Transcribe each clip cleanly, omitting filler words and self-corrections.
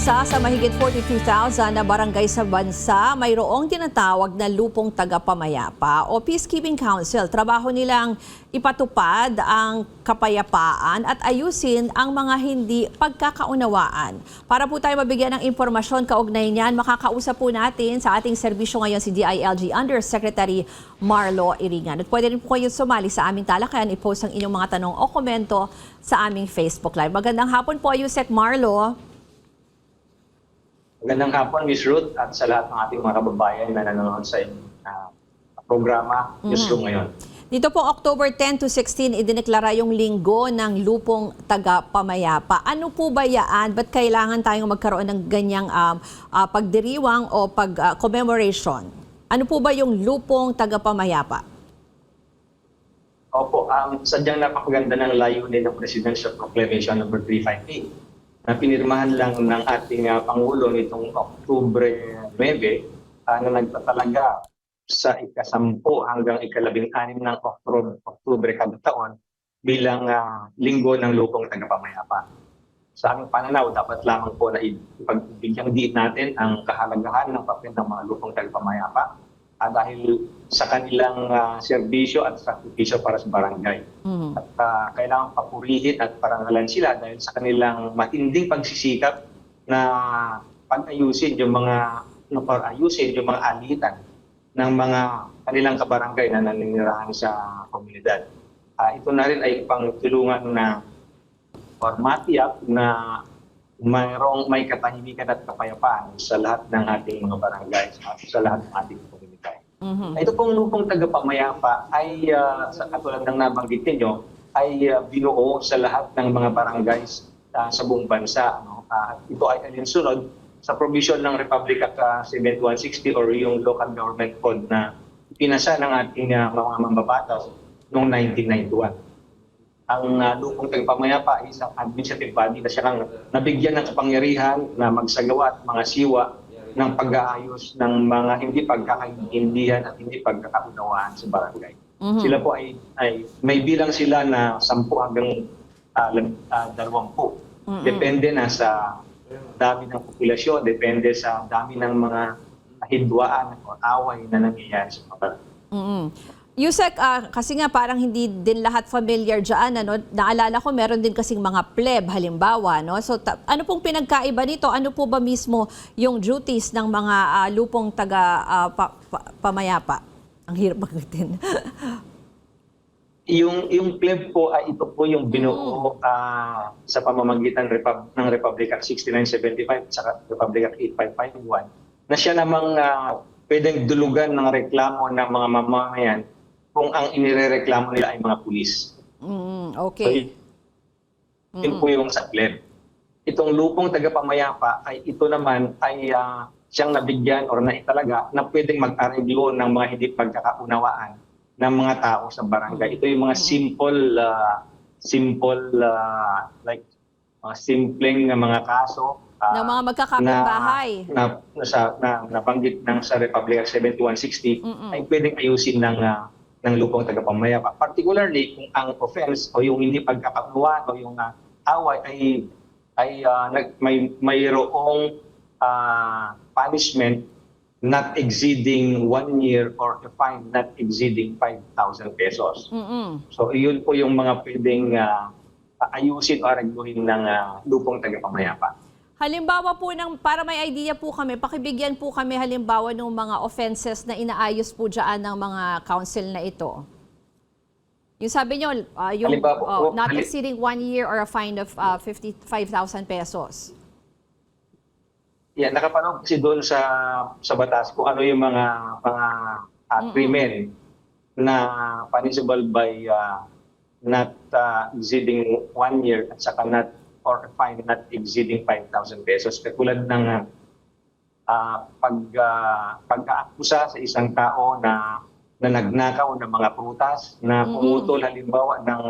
Isa sa mahigit 42,000 na barangay sa bansa, mayroong tinatawag na lupong tagapamayapa o Peacekeeping Council. Trabaho nilang ipatupad ang kapayapaan at ayusin ang mga hindi pagkakaunawaan. Para po tayo mabigyan ng impormasyon kaugnay niyan, makakausap po natin sa ating serbisyo ngayon si DILG Undersecretary Marlo Iringan. At pwede rin po kayo sumali sa aming talakayan, i-post ang inyong mga tanong o komento sa aming Facebook Live. Magandang hapon po, Yusek Marlo. Magandang hapon, Ms. Ruth, at sa lahat ng ating mga kababayan na nanonood sa programa Newsroom ngayon. Dito po, October 10 to 16, idineklara yung linggo ng lupong tagapamayapa. Ano po ba yan? Ba't kailangan tayong magkaroon ng ganyang pagdiriwang o commemoration? Ano po ba yung lupong tagapamayapa? Opo, sadyang napakaganda ng layunin ng Presidential Proclamation number 358 na pinirmahan lang ng ating Pangulo nitong Oktubre 9 na nagtatalaga sa ika-10 hanggang ika-16 ng Oktubre kada taon bilang linggo ng lupong tagapamayapa. Sa aming pananaw, dapat lamang po na ipagbigyang diin natin ang kahalagahan ng papel ng mga lupong tagapamayapa dahil sa kanilang serbisyo at sakripisyo para sa barangay. At kailangan papurihin at parangalan sila dahil sa kanilang matinding pagsisikap na pag-ayusin yung mga alitan ng mga kanilang kabarangay na naninirahan sa komunidad. Ito na rin ay pangtulungan na matiyak na may katahimikan at kapayapaan sa lahat ng ating mga barangay, sa lahat ng ating komunidad. Ito pong lupong tagapamayapa ay, sa katulad ng nabanggit ninyo, ay binuo sa lahat ng mga barangays sa buong bansa. Ito ay alinsunod sa provision ng Republic Act 7160 or yung Local Government Code na pinasa ng ating mga mambabatas noong 1991. Ang lupong tagapamayapa ay isang administrative body na siyang nabigyan ng kapangyarihan na magsagawa at mga siwa ng pag-aayos ng mga hindi pagkakaintindihan at hindi pagkakaunawaan sa barangay. Sila po ay may bilang sila na 10 hanggang 20. Depende na sa dami ng populasyon, depende sa dami ng mga hidwaan o away na nangyayari sa barangay. Yusek, kasi nga parang hindi din lahat familiar dyan. Ano? Naalala ko meron din kasing mga pleb halimbawa. No? So ano pong pinagkaiba nito? Ano po ba mismo yung duties ng mga lupong pamayapa? Ang hirap bagutin. Yung pleb po ay ito po yung binuo sa pamamagitan ng Republic Act 6975 at saka Republic Act 8551 na siya namang pwedeng dulugan ng reklamo ng mga mamamayan kung ang inirereklamo nila ay mga pulis. Okay. So, yun po yung sa pleb. Itong lupong tagapamayapa ay ito naman ay siyang nabigyan o naitalaga na pwedeng mag-areglo ng mga hindi pagkakaunawaan ng mga tao sa barangay. Ito yung mga simpleng mga kaso ng mga magkakapitbahay na nabanggit ng sa Republic Act 7160 ay pwedeng ayusin ng lupong tagapamayapa. Particularly kung ang offense o yung hindi pagkakaunawaan o yung away ay mayroong punishment not exceeding 1 year or a fine not exceeding 5,000 pesos. So iyon po yung mga pwedeng ayusin o aragluhin ng lupong tagapamayapa. Halimbawa po, para may idea po kami, pakibigyan po kami halimbawa ng mga offenses na inaayos po dyan ng mga council na ito. Yung sabi nyo, not exceeding 1 year or a fine of 55,000 pesos. Yeah, nakapanood kasi doon sa batas kung ano yung mga krimen na punishable by not exceeding 1 year at saka not or a fine not exceeding 5,000 pesos. Katulad ng pagkaakusa sa isang tao na nagnakaw ng mga prutas, na pumutol halimbawa ng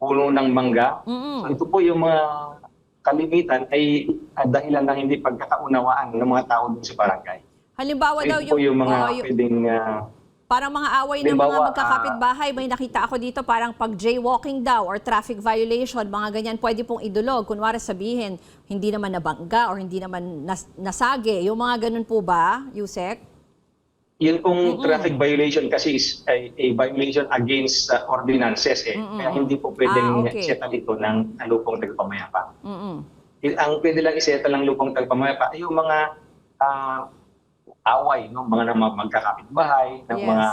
puno ng mangga. So ito po yung mga kalimitan ay dahilan ng hindi pagkakaunawaan ng mga tao dun sa barangay. Halimbawa so daw ito po yung mga pwedeng Parang mga away ng mga Halimbawa, magkakapitbahay, may nakita ako dito parang pag jaywalking daw or traffic violation, mga ganyan pwede pong idulog. Kunwari sabihin, hindi naman nabangga or hindi naman nasage. Yung mga ganun po ba, Yusek? Yun pong traffic violation kasi is a violation against ordinances eh. Kaya hindi po pwedeng Okay. isettle ito ng lupong tagapamayapa. Mm-mm. Ang pwede lang isettle ng lupong tagapamayapa ay yung mga away, no? Mga magkakapitbahay, ng Yes. mga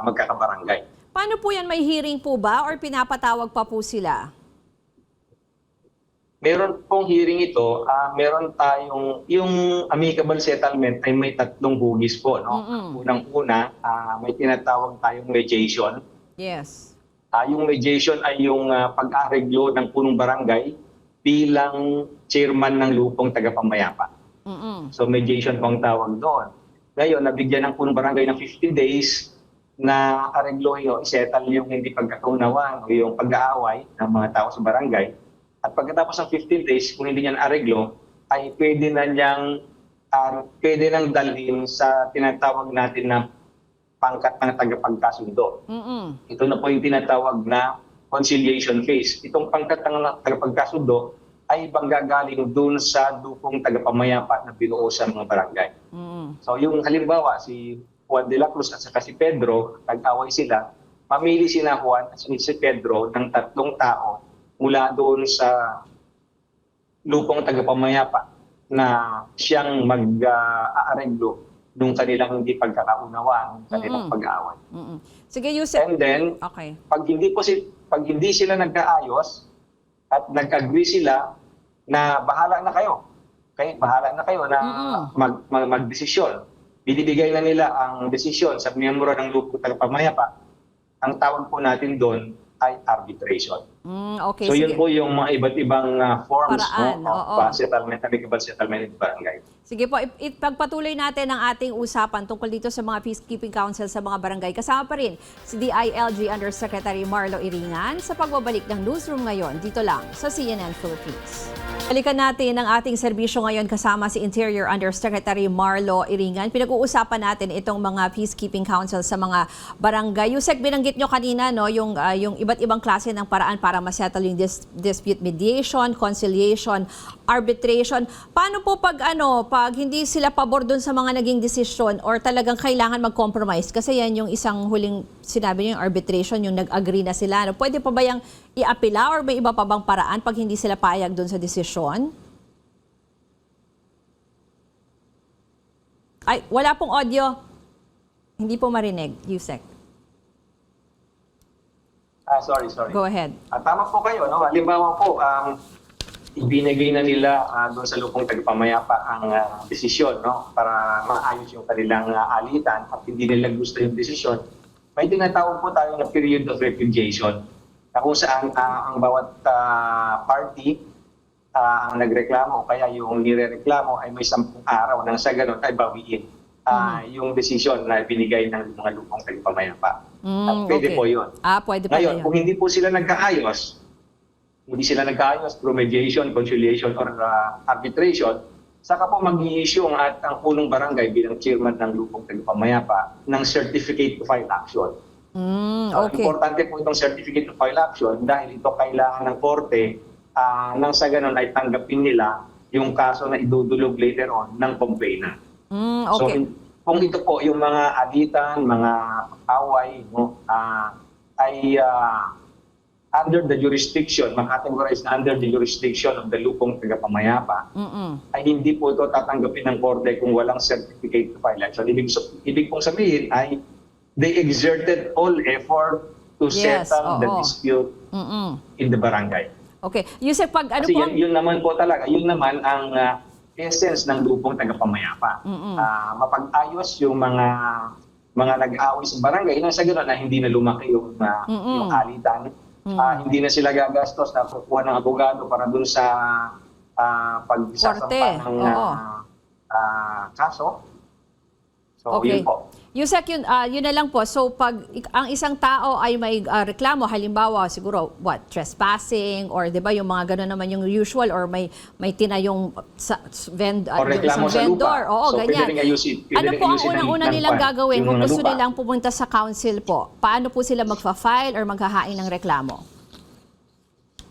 magkakabarangay. Paano po yan? May hearing po ba or pinapatawag pa po sila? Meron pong hearing ito, meron tayong, yung amicable settlement ay may tatlong hugis po. No? Unang-una, may tinatawag tayong mediation. Yes. Yung mediation ay yung pag-areglo ng punong barangay bilang chairman ng lupong tagapamayapa. Mm-mm. So mediation po ang tawag doon. Ngayon, nabigyan ng punong barangay ng 15 days na areglohin o isettle yung hindi pagkakaunawan o yung pag-aaway ng mga tao sa barangay. At pagkatapos ng 15 days, kung hindi niyan areglo, ay pwede nang dalhin sa tinatawag natin na pangkat ng tagapagkasundo. Mm-mm. Ito na po yung tinatawag na conciliation phase. Itong pangkat ng tagapagkasundo ay banggagaling dun sa lupong tagapamayapa na binuo sa mga barangay. Mm-mm. So yung halimbawa, si Juan de la Cruz at saka si Pedro, nag-away sila, mamili si na Juan at si Pedro ng tatlong tao mula doon sa lupong tagapamayapa na siyang mag-aareglo nung kanilang hindi pagkakaunawaan, kanilang pag-aaway. Mm-mm. Sige, Yusek. And then, Okay. pag hindi sila nagkaayos at nag-agree sila na bahala na kayo. Bahala na kayo na magdesisyon. Binibigay na nila ang desisyon sa miyembro ng lupong tagapamayapa. Ang tawag po natin doon ay arbitration. Okay, So yun sige. po yung mga iba't ibang forms Paraan, oo. of settlement, amicable settlement in barangay. Sige po, ipagpatuloy natin ang ating usapan tungkol dito sa mga peacekeeping council sa mga barangay. Kasama pa rin si DILG Undersecretary Marlo Iringan sa pagbabalik ng newsroom ngayon dito lang sa CNN Philippines. Balikan natin ang ating serbisyo ngayon kasama si Interior Undersecretary Marlo Iringan. Pinag-uusapan natin itong mga peacekeeping council sa mga barangay. Yusek, binanggit nyo kanina no, yung iba't ibang klase ng paraan para masettle yung dispute mediation, conciliation, arbitration. Paano po pag hindi sila pabor dun sa mga naging desisyon or talagang kailangan mag-compromise? Kasi yan yung isang huling sinabi niyo, yung arbitration, yung nag-agree na sila. Pwede pa ba yung i-apela or may iba pa bang paraan pag hindi sila payag dun sa desisyon? Ay, wala pong audio. Hindi po marinig, Yusek. Sorry. Go ahead. Tama po kayo. No? Halimbawa po, ibinigay na nila doon sa lupong tagapamayapa ang desisyon, no? Para maayos yung kanilang alitan at hindi nila gusto yung desisyon. May tinatawag po tayo na period of repudiation na kung saan ang bawat party ang nagreklamo o kaya yung nirereklamo ay may 10 araw nang sa ganun ay bawiin yung desisyon na binigay ng mga lupong tagapamayapa. Pwede Okay. po yun. Pwede pa Ngayon, yun. kung hindi po sila nagkaayos through mediation, conciliation, or arbitration, saka po mag-i-issue ang punong barangay bilang chairman ng lupong tagapamayapa ng certificate to file action. So, Okay. importante po itong certificate to file action dahil ito kailangan ng korte nang sa ganun ay tanggapin nila yung kaso na idudulog later on ng complainant. Okay. So, kung ito po yung mga alitan, mga away, no, ay under the jurisdiction, makategorize na under the jurisdiction of the lupong tagapamayapa, ay hindi po ito tatanggapin ng korte kung walang certificate to file action. Ibig pong sabihin ay they exerted all effort to Yes, settle the oo. dispute in the barangay. Okay. Yusek, pag ano Kasi po... yun naman po talaga, yun naman ang essence ng lupong tagapamayapa. Mapag-ayos yung mga nag-away sa barangay nang sa gano'n na hindi na lumaki yung alitan. Hindi na sila gagastos na kukuha ng abogado para dun sa pagsasampa Korte, ng oo. kaso. So, Okay. yun po. Yusek, yun na lang po. So, pag ang isang tao ay may reklamo, halimbawa, siguro, trespassing, or di ba, yung mga gano'n naman yung usual, or may tinayong O reklamo sa vendor. lupa. Oo, So, pwede ganyan. rin ayusin. Pwede Ano rin po ang ayusin ng unang-una nilang pan, gagawin yung kung mga gusto lupa. nilang pumunta sa council po? Paano po sila magfa-file or maghahain ng reklamo?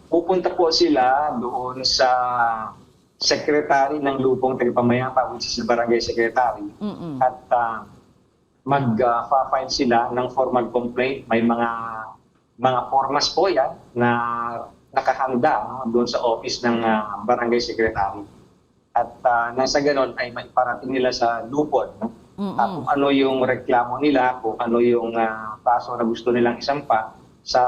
Pupunta po sila doon sa secretary ng lupong tagapamayapa, which is the barangay secretary. Mm-mm. At mag-file sila ng formal complaint. May mga formas po yan na nakahanda doon sa office ng barangay secretary. At nang sa ganon ay maiparating nila sa lupon. No? Kung ano yung reklamo nila, kung ano yung kaso na gusto nilang isampa sa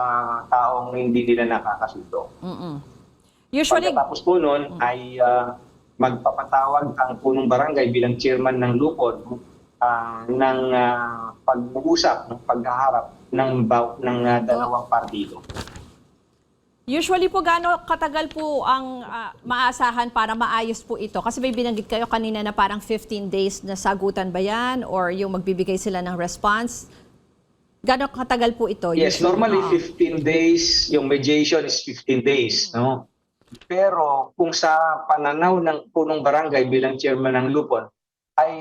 taong hindi nila nakakasundo. Mm-mm. Usually, Pagkatapos po nun ay magpapatawag ang punong barangay bilang chairman ng lupon ng pag-uusap, ng paghaharap ng dalawang partido. usually po gaano katagal po ang maasahan para maayos po ito? Kasi may binanggit kayo kanina na parang 15 days na sagutan ba yan? Or yung magbibigay sila ng response? Gaano katagal po ito? Yes, usually? normally 15 days, yung mediation is 15 days. No? Pero kung sa pananaw ng punong barangay bilang chairman ng lupon, ay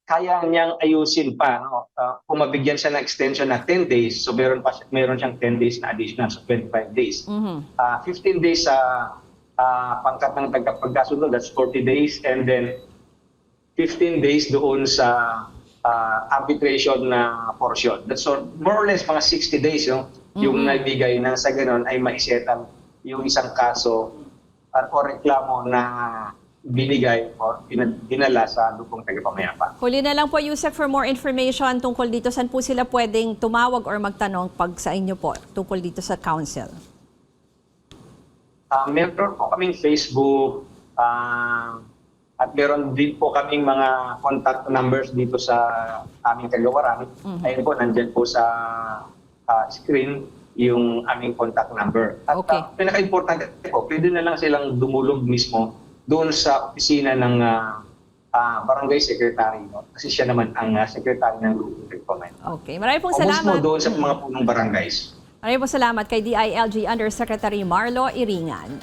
kaya niyang ayusin pa. No? Kung mabigyan siya ng extension na 10 days, so meron siyang 10 days na additional, so 25 days. 15 days sa pangkat ng tagapagkasundo, that's 40 days. And then 15 days doon sa arbitration na portion. That's more or less mga 60 days yung naibigay na sa ganon ay maisetan yung isang kaso o reklamo na binigay o dinala sa lupong tagapamayapa. Huli na lang po, Yusek, for more information tungkol dito, saan po sila pwedeng tumawag or magtanong pag sa inyo po tungkol dito sa council? Meron po kaming Facebook at meron din po kaming mga contact numbers dito sa aming kagawaran. Ayun po, nandyan po sa screen yung aming contact number. At Okay. pinaka-importante po, pwede na lang silang dumulog mismo doon sa opisina ng barangay secretary. No? Kasi siya naman ang secretary ng lupong tagapamayapa. Okay. Maraming pong O mismo salamat. doon sa mga punong barangays. Maraming pong salamat kay DILG Undersecretary Marlo Iringan.